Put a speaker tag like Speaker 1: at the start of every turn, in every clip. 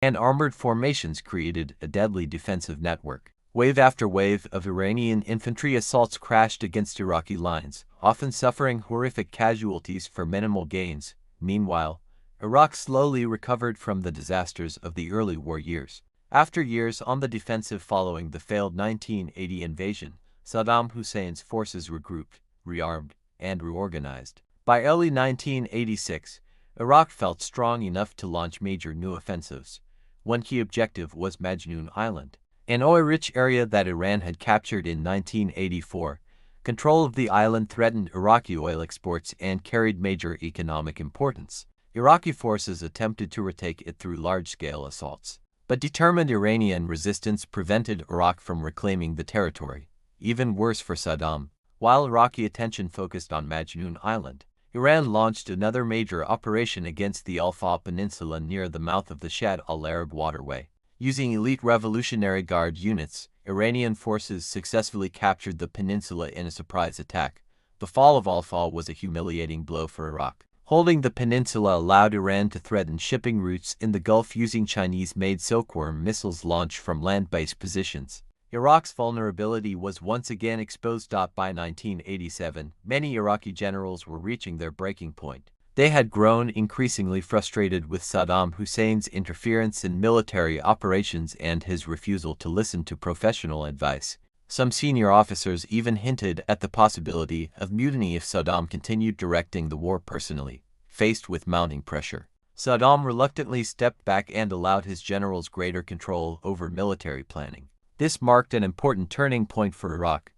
Speaker 1: and armored formations created a deadly defensive network. Wave after wave of Iranian infantry assaults crashed against Iraqi lines, often suffering horrific casualties for minimal gains. Meanwhile, Iraq slowly recovered from the disasters of the early war years. After years on the defensive following the failed 1980 invasion, Saddam Hussein's forces regrouped, rearmed, and reorganized. By early 1986, Iraq felt strong enough to launch major new offensives. One key objective was Majnoon Island, an oil-rich area that Iran had captured in 1984. Control of the island threatened Iraqi oil exports and carried major economic importance. Iraqi forces attempted to retake it through large-scale assaults, but determined Iranian resistance prevented Iraq from reclaiming the territory. Even worse for Saddam, while Iraqi attention focused on Majnoon Island, Iran launched another major operation against the Al-Faw Peninsula near the mouth of the Shatt al-Arab waterway. Using elite Revolutionary Guard units, Iranian forces successfully captured the peninsula in a surprise attack. The fall of Al-Faw was a humiliating blow for Iraq. Holding the peninsula allowed Iran to threaten shipping routes in the Gulf using Chinese-made Silkworm missiles launched from land-based positions. Iraq's vulnerability was once again exposed. By 1987, many Iraqi generals were reaching their breaking point. They had grown increasingly frustrated with Saddam Hussein's interference in military operations and his refusal to listen to professional advice. Some senior officers even hinted at the possibility of mutiny if Saddam continued directing the war personally. Faced with mounting pressure, Saddam reluctantly stepped back and allowed his generals greater control over military planning. This marked an important turning point for Iraq.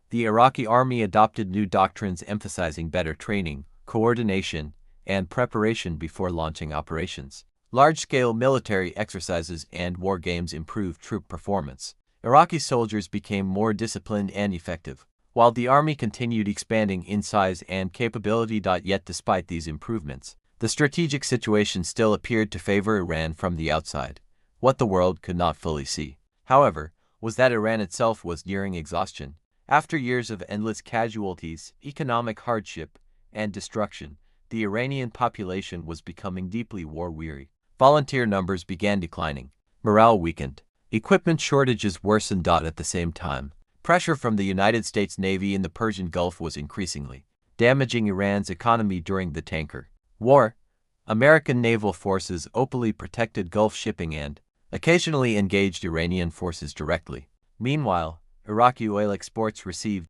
Speaker 1: The Iraqi army adopted new doctrines emphasizing better training, coordination, and preparation before launching operations. Large-scale military exercises and war games improved troop performance. Iraqi soldiers became more disciplined and effective, while the army continued expanding in size and capability. Yet despite these improvements, the strategic situation still appeared to favor Iran from the outside. What the world could not fully see, however, was that Iran itself was nearing exhaustion. After years of endless casualties, economic hardship, and destruction, the Iranian population was becoming deeply war-weary. Volunteer numbers began declining. Morale weakened. Equipment shortages worsened. At the same time, pressure from the United States Navy in the Persian Gulf was increasingly damaging Iran's economy during the tanker war. American naval forces openly protected Gulf shipping and occasionally engaged Iranian forces directly. Meanwhile, Iraqi oil exports received